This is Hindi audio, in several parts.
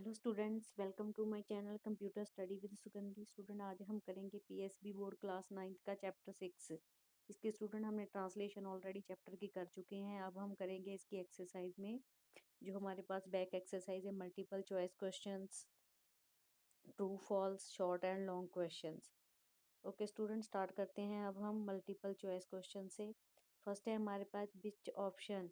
Hello students, welcome to my channel computer study with Sugandhi. Student आज हम करेंगे पीएसबी बोर्ड क्लास 9th का चैप्टर 6। इसके स्टूडेंट हमने ट्रांसलेशन ऑलरेडी चैप्टर की कर चुके हैं। अब हम करेंगे इसकी एक्सरसाइज में जो हमारे पास बैक एक्सरसाइज है, multiple choice questions, true false, short and long questions. Okay student, start करते हैं अब हम मल्टीपल चॉइस क्वेश्चन से। फर्स्ट है हमारे पास, which option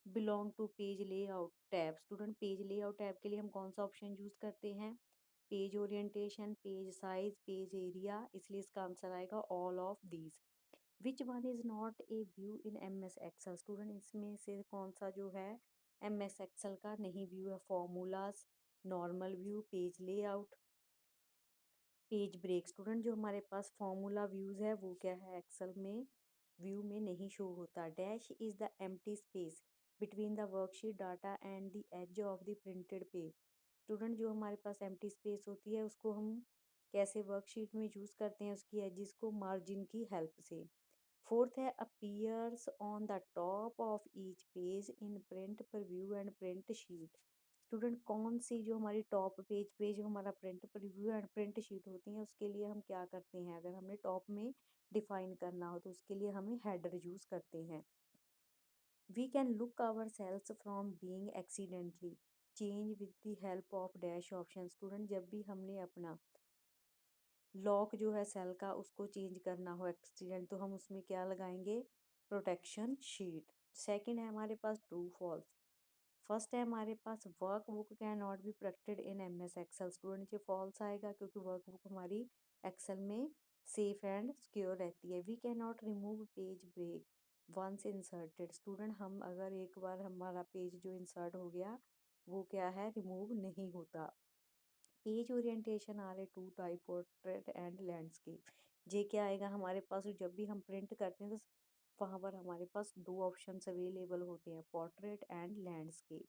belong to page layout tab. Student, page layout tab के लिए हम कौन सा ऑप्शन यूज करते हैं? Page orientation, page size, page area, इसलिए इसका आंसर आएगा all of these. Which one is not A view in M S Excel. Student, इसमें से कौन सा जो है एम एस एक्सल का नहीं व्यू है? Formulas, normal view, page layout, page break. Student, जो हमारे पास फॉर्मूला व्यूज है वो क्या है? एक्सेल में व्यू में नहीं शो होता। Dash is the empty space between the worksheet data and the edge of the printed page. Student, जो हमारे पास एम्प्टी स्पेस होती है उसको हम कैसे वर्कशीट में यूज करते हैं? उसकी एजिस को मार्जिन की हेल्प से। फोर्थ है, appears on the top of each page in print preview and print sheet. Student, कौन सी जो हमारी टॉप पेज पे जो हमारा print preview and print sheet होती है उसके लिए हम क्या करते हैं? अगर हमने टॉप में डिफाइन करना हो तो उसके लिए हमें हेडर यूज करते हैं। We can look our cells from being accidentally change with the help of dash option. Student, जब भी हमने अपना लॉक जो है सेल का उसको चेंज करना हो एक्सीडेंट, तो हम उसमें क्या लगाएंगे? Protection sheet. सेकंड है हमारे पास ट्रू फॉल्स। फर्स्ट है हमारे पास, work book can not be protected in M S Excel. Student, ये फॉल्स आएगा क्योंकि वर्क बुक हमारी एक्सेल में सेफ एंड सिक्योर रहती है। We can not remove page break once inserted. Student, हम अगर एक बार हमारा पेज जो इंसर्ट हो गया वो क्या है? रिमूव नहीं होता। पेज ओरिएंटेशन आ रहे two type, portrait and landscape. ये क्या आएगा हमारे पास? जब भी हम प्रिंट करते हैं तो वहाँ पर हमारे पास दो ऑप्शंस अवेलेबल होते हैं, portrait and landscape.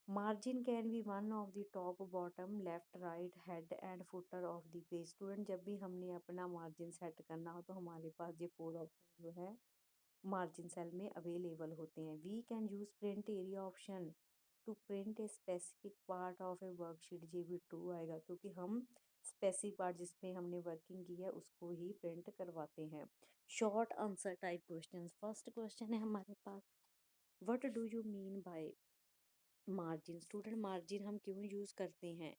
Margin can be one of the top, bottom, left, right, head and footer of the page. Student, जब भी हमने अपना मार्जिन सेट करना हो तो हमारे पास ये फोर ऑप्शन जो है मार्जिन सेल में अवेलेबल होते हैं। We can use print area option to print a specific part of a worksheet. ये भी ट्रू आएगा क्योंकि हम स्पेसिफिक पार्ट जिसमें हमने वर्किंग की है उसको ही प्रिंट करवाते हैं। Short answer type question. First question है हमारे पास, what do you mean by margin. Student, margin हम क्यों यूज करते हैं?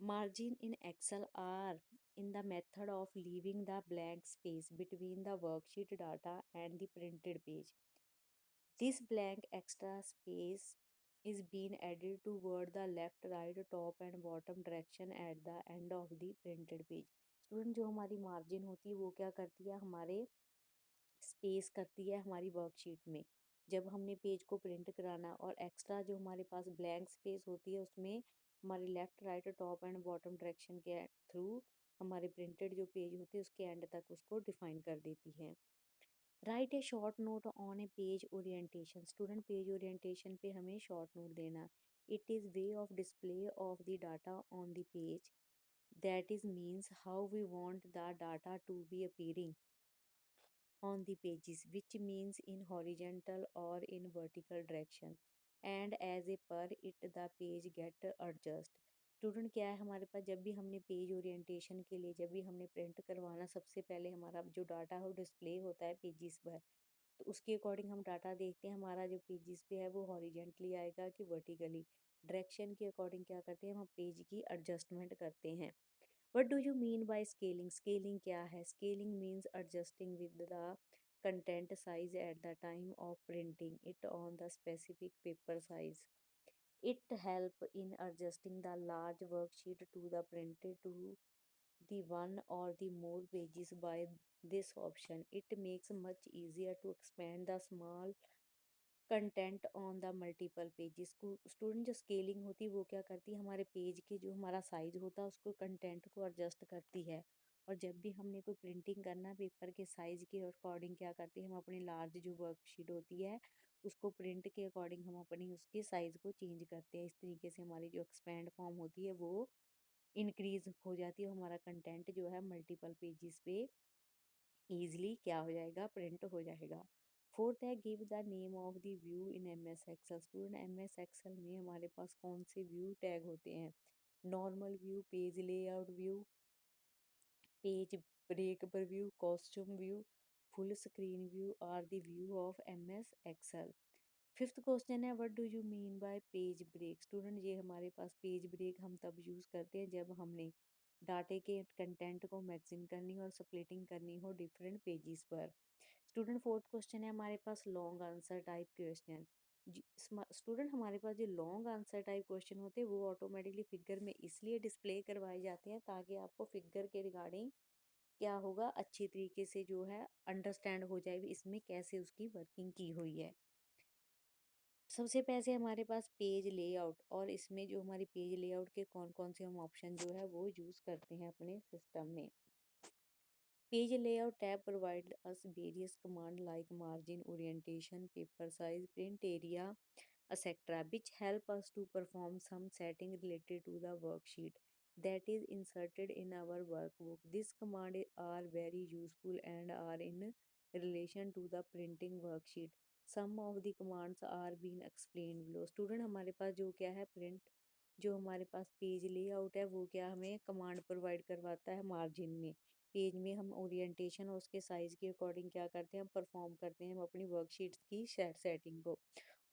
Margin in Excel are in the method of leaving the blank space between the worksheet data and the printed page. This blank extra space is being added toward the left, right, top and bottom direction at the end of the printed page. Student, जो हमारी मार्जिन होती है वो क्या करती है? हमारे स्पेस करती है हमारी वर्कशीट में जब हमने पेज को प्रिंट कराना, और एक्स्ट्रा जो हमारे पास ब्लैंक स्पेस होती है उसमें हमारे left, right, top and bottom direction के थ्रू हमारे प्रिंटेड जो पेज होते हैं उसके एंड तक उसको डिफाइन कर देती है। Write a short note on a page orientation. Student, page orientation पे हमें शॉर्ट नोट देना। It is way of display of the data on the page, that is means how we want the data to be appearing on the pages, which means in horizontal or in vertical direction, and as a per it the page get adjust। Student, क्या है हमारे पास? जब भी हमने पेज ओरिएंटेशन के लिए जब भी हमने प्रिंट करवाना, सबसे पहले हमारा जो डाटा है वो डिस्प्ले होता है पेजिस पर, तो उसके अकॉर्डिंग हम डाटा देखते हैं हमारा जो पेजिस पे है वो हॉरिजेंटली आएगा कि वर्टिकली। डायरेक्शन के अकॉर्डिंग क्या करते हैं? हम पेज की एडजस्टमेंट करते हैं। What do you mean by scaling? Scaling क्या है? Scaling means adjusting with the content size at the time of printing it on the specific paper size. It help in adjusting the large worksheet to the printed to the one or the more pages by this option. It makes much easier to expand the small content on the multiple pages को। स्टूडेंट, जो स्केलिंग होती है वो क्या करती है? हमारे पेज के जो हमारा साइज होता है उसको कंटेंट को एडजस्ट करती है। और जब भी हमने कोई प्रिंटिंग करना है पेपर के साइज के अकॉर्डिंग क्या करती है? हम अपनी लार्ज जो वर्कशीट होती है उसको प्रिंट के अकॉर्डिंग हम अपनी उसके साइज को चेंज करते हैं। इस तरीके से हमारी जो एक्सपेंड फॉर्म होती है वो इंक्रीज हो जाती है। हमारा कंटेंट जो है मल्टीपल पेजेस पे ईजिली क्या हो जाएगा? प्रिंट हो जाएगा। फोर्थ है give the name of the view in M S Excel. Student M S Excel में हमारे पास कौन से व्यू टैग होते हैं? Normal view, page layout view, page break view, costume view, full screen view are the view of M S Excel. Fifth question है what do you mean by page break. Student ये हमारे पास पेज ब्रेक हम तब यूज़ करते हैं जब हमने डाटे के कंटेंट को मैगजीन करनी हो और स्प्लिटिंग करनी हो डिफरेंट पेजेस पर। स्टूडेंट फोर्थ क्वेश्चन है हमारे पास long answer type question. Student हमारे पास जो लॉन्ग आंसर टाइप क्वेश्चन होते हैं वो ऑटोमेटिकली फिगर में इसलिए डिस्प्ले करवाए जाते हैं ताकि आपको फिगर के रिगार्डिंग क्या होगा अच्छी तरीके से जो है अंडरस्टैंड हो जाए इसमें कैसे उसकी वर्किंग की हुई है। सबसे पहले हमारे पास पेज लेआउट, और इसमें जो हमारी पेज लेआउट के कौन कौन से हम ऑप्शन जो है वो यूज़ करते हैं अपने सिस्टम में। Page layout tab provides us various commands like margin, orientation, paper size, print area, etc., which help us to perform some setting related to the worksheet that is inserted in our workbook. These commands are very useful and are in relation to the printing worksheet. Some of the commands are being explained below. Student हमारे पास जो क्या है प्रिंट, जो हमारे पास पेज लेआउट है वो क्या हमें कमांड प्रोवाइड करवाता है मार्जिन में। पेज में हम ओरिएंटेशन और उसके साइज़ के अकॉर्डिंग क्या करते हैं, हम परफॉर्म करते हैं हम अपनी वर्कशीट्स की सेटिंग को।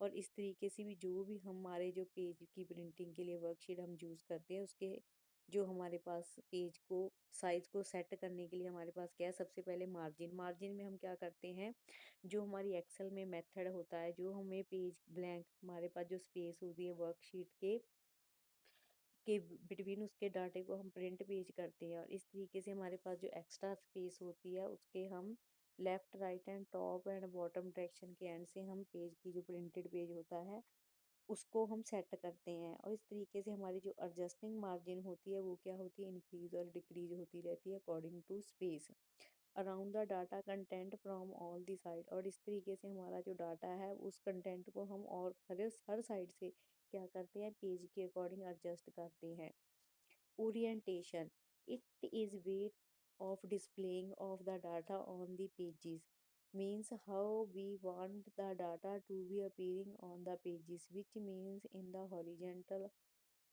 और इस तरीके से भी जो भी हमारे जो पेज की प्रिंटिंग के लिए वर्कशीट हम यूज़ करते हैं उसके जो हमारे पास पेज को साइज़ को सेट करने के लिए हमारे पास क्या है, सबसे पहले मार्जिन। मार्जिन में हम क्या करते हैं, जो हमारी एक्सेल में मेथड होता है, जो हमें पेज ब्लैंक हमारे पास जो स्पेस होती है वर्कशीट के बिटवीन उसके डाटे को हम प्रिंट पेज करते हैं, और इस तरीके से हमारे पास जो एक्स्ट्रा स्पेस होती है उसके हम left right and top and bottom direction के एंड से हम पेज की जो प्रिंटेड पेज होता है उसको हम सेट करते हैं। और इस तरीके से हमारी जो एडजस्टिंग मार्जिन होती है वो क्या होती है, इंक्रीज और डिक्रीज होती रहती है according to space around the data content from all the side. और इस तरीके से हमारा जो डाटा है उस कंटेंट को हम और हर साइड से क्या करते हैं, पेज के अकॉर्डिंग एडजस्ट करते हैं। Orientation. It is way of displaying of the data on the pages. Means how we want the data to be appearing on the pages, which means in the horizontal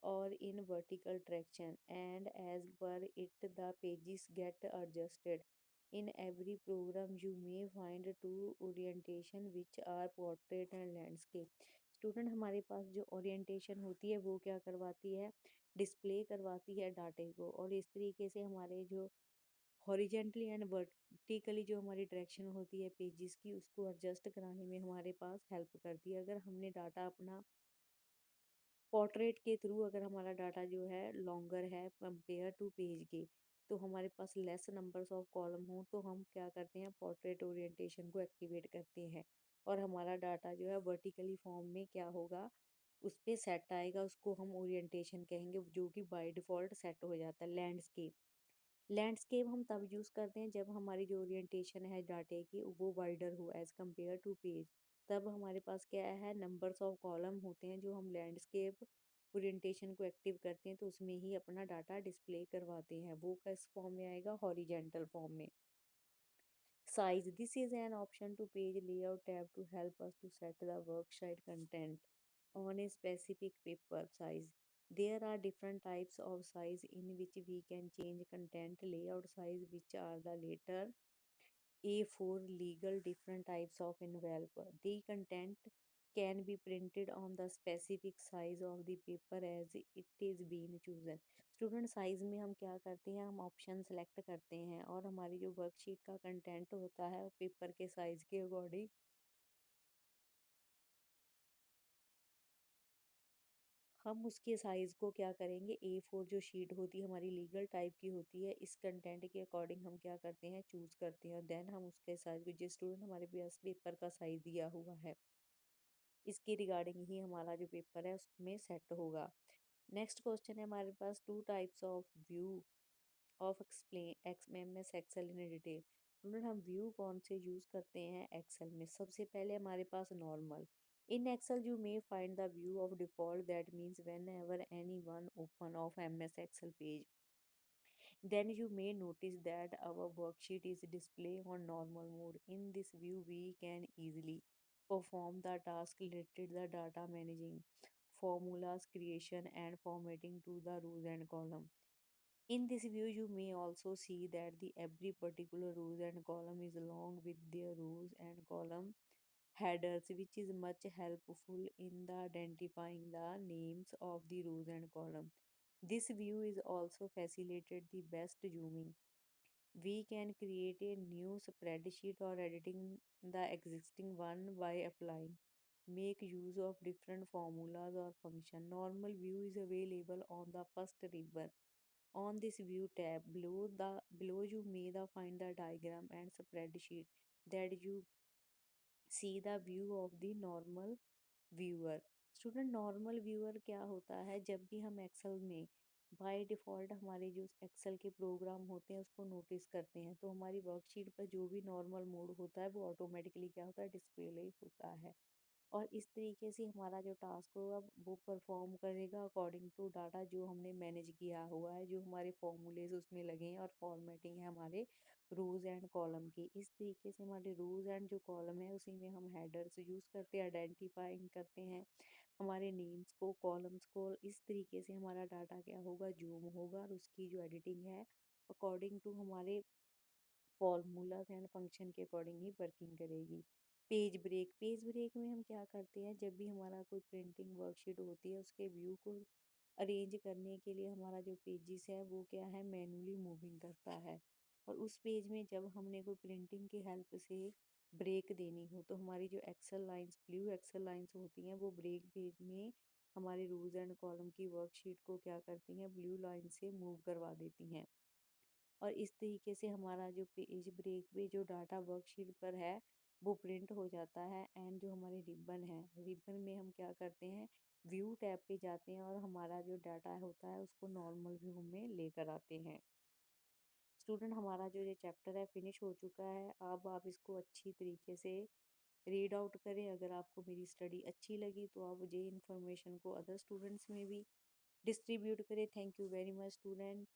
or in vertical direction, and as per it the pages get adjusted. In every program you may find two orientation which are portrait and landscape. Student हमारे पास जो ओरिएंटेशन होती है वो क्या करवाती है, डिस्प्ले करवाती है डाटे को, और इस तरीके से हमारे जो हॉरिजेंटली एंड वर्टिकली जो हमारी डायरेक्शन होती है पेजेस की उसको एडजस्ट कराने में हमारे पास हेल्प करती है। अगर हमने डाटा अपना पोर्ट्रेट के थ्रू अगर हमारा डाटा जो है लॉन्गर है कंपेयर टू पेज के, तो हमारे पास लेस नंबर्स ऑफ कॉलम हो तो हम क्या करते हैं, पोर्ट्रेट ओरिएंटेशन को एक्टिवेट करते हैं और हमारा डाटा जो है वर्टिकली फॉर्म में क्या होगा, उस पे सेट आएगा, उसको हम ओरिएंटेशन कहेंगे जो कि बाय डिफ़ॉल्ट सेट हो जाता है। लैंडस्केप, लैंडस्केप हम तब यूज़ करते हैं जब हमारी जो ओरिएंटेशन है डाटे की वो वाइडर हो एज़ कम्पेयर टू पेज। तब हमारे पास क्या है, नंबर्स ऑफ कॉलम होते हैं जो हम लैंडस्केप ओरिएंटेशन को एक्टिव करते हैं तो उसमें ही अपना डाटा डिस्प्ले करवाते हैं। वो किस फॉर्म में आएगा, हॉरिजेंटल फॉर्म में। Size, this is an option to page layout tab to help us to set the worksheet content on a specific paper size. There are different types of size in which we can change content layout size, which are the later A4 legal different types of envelope. The content can be printed on the specific size of the paper as it is being chosen. Student size में हम क्या करते हैं, हम ऑप्शन सेलेक्ट करते हैं और हमारी जो वर्कशीट का कंटेंट होता है पेपर के साइज के अकॉर्डिंग हम उसके साइज़ को क्या करेंगे, A4 जो शीट होती है हमारी लीगल टाइप की होती है, इस कंटेंट के अकॉर्डिंग हम क्या करते हैं, चूज़ करते हैं और देन हम उसके साइज़ को, जिस स्टूडेंट हमारे पास पेपर का साइज़ दिया हुआ है इसके रिगार्डिंग ही हमारा जो पेपर है उसमें सेट होगा। नेक्स्ट क्वेश्चन है हमारे पास two types of view of explain x M S Excel in detail. Student हम व्यू कौन से यूज़ करते हैं एक्सेल में, सबसे पहले हमारे पास normal. In Excel you may find the view of default that means whenever any one open of M S Excel page Then you may notice that our worksheet is displayed on normal mode. In this view, we can easily perform the task related to the data managing, formulas creation and formatting to the rows and column. In this view, you may also see that the every particular rows and column is along with their rows and column headers, which is much helpful in the identifying the names of the rows and column. This view is also facilitated the best zooming. We can create a new spreadsheet or editing the existing one by applying. Make use of different formulas or function. Normal view is available on the first ribbon. On this view tab below you may the find the diagram and spreadsheet that you see the view of the normal viewer student normal viewer क्या होता है जब भी हम एक्सेल में बाय डिफ़ॉल्ट हमारे जो एक्सेल के प्रोग्राम होते हैं उसको नोटिस करते हैं तो हमारी वर्कशीट पर जो भी नॉर्मल मोड होता है वो ऑटोमेटिकली क्या होता है डिस्प्ले होता है और इस तरीके से हमारा जो टास्क होगा वो परफॉर्म करेगा अकॉर्डिंग टू डाटा जो हमने मैनेज किया हुआ है जो हमारे फॉर्मूलेज उसमें लगे हैं और फॉर्मेटिंग है हमारे रोज एंड कॉलम की इस तरीके से हमारे रोज एंड जो कॉलम है उसी में हम हेडर्स यूज़ करते हैं आइडेंटिफाइंग करते हैं हमारे नेम्स को कॉलम्स को इस तरीके से हमारा डाटा क्या होगा जूम होगा और उसकी जो एडिटिंग है अकॉर्डिंग टू हमारे फॉर्मूलाज एंड फंक्शन के अकॉर्डिंग ही वर्किंग करेगी। पेज ब्रेक में हम क्या करते हैं जब भी हमारा कोई प्रिंटिंग वर्कशीट होती है उसके व्यू को अरेंज करने के लिए हमारा जो पेजेस है वो क्या है मैन्युअली मूविंग करता है और उस पेज में जब हमने कोई प्रिंटिंग की हेल्प से ब्रेक देनी हो तो हमारी जो Excel lines blue Excel lines होती हैं वो ब्रेक पेज में हमारे रूज एंड कॉलम की वर्कशीट को क्या करती हैं ब्लू लाइन से मूव करवा देती हैं और इस तरीके से हमारा जो पेज ब्रेक पे जो डाटा वर्कशीट पर है वो प्रिंट हो जाता है एंड जो हमारे रिबन है रिबन में हम क्या करते हैं व्यू टैब पे जाते हैं और हमारा जो डाटा होता है उसको नॉर्मल व्यू में लेकर आते हैं स्टूडेंट हमारा जो ये चैप्टर है फिनिश हो चुका है अब आप इसको अच्छी तरीके से रीड आउट करें अगर आपको मेरी स्टडी अच्छी लगी तो आप ये इन्फॉर्मेशन को अदर स्टूडेंट्स में भी डिस्ट्रीब्यूट करें thank you very much student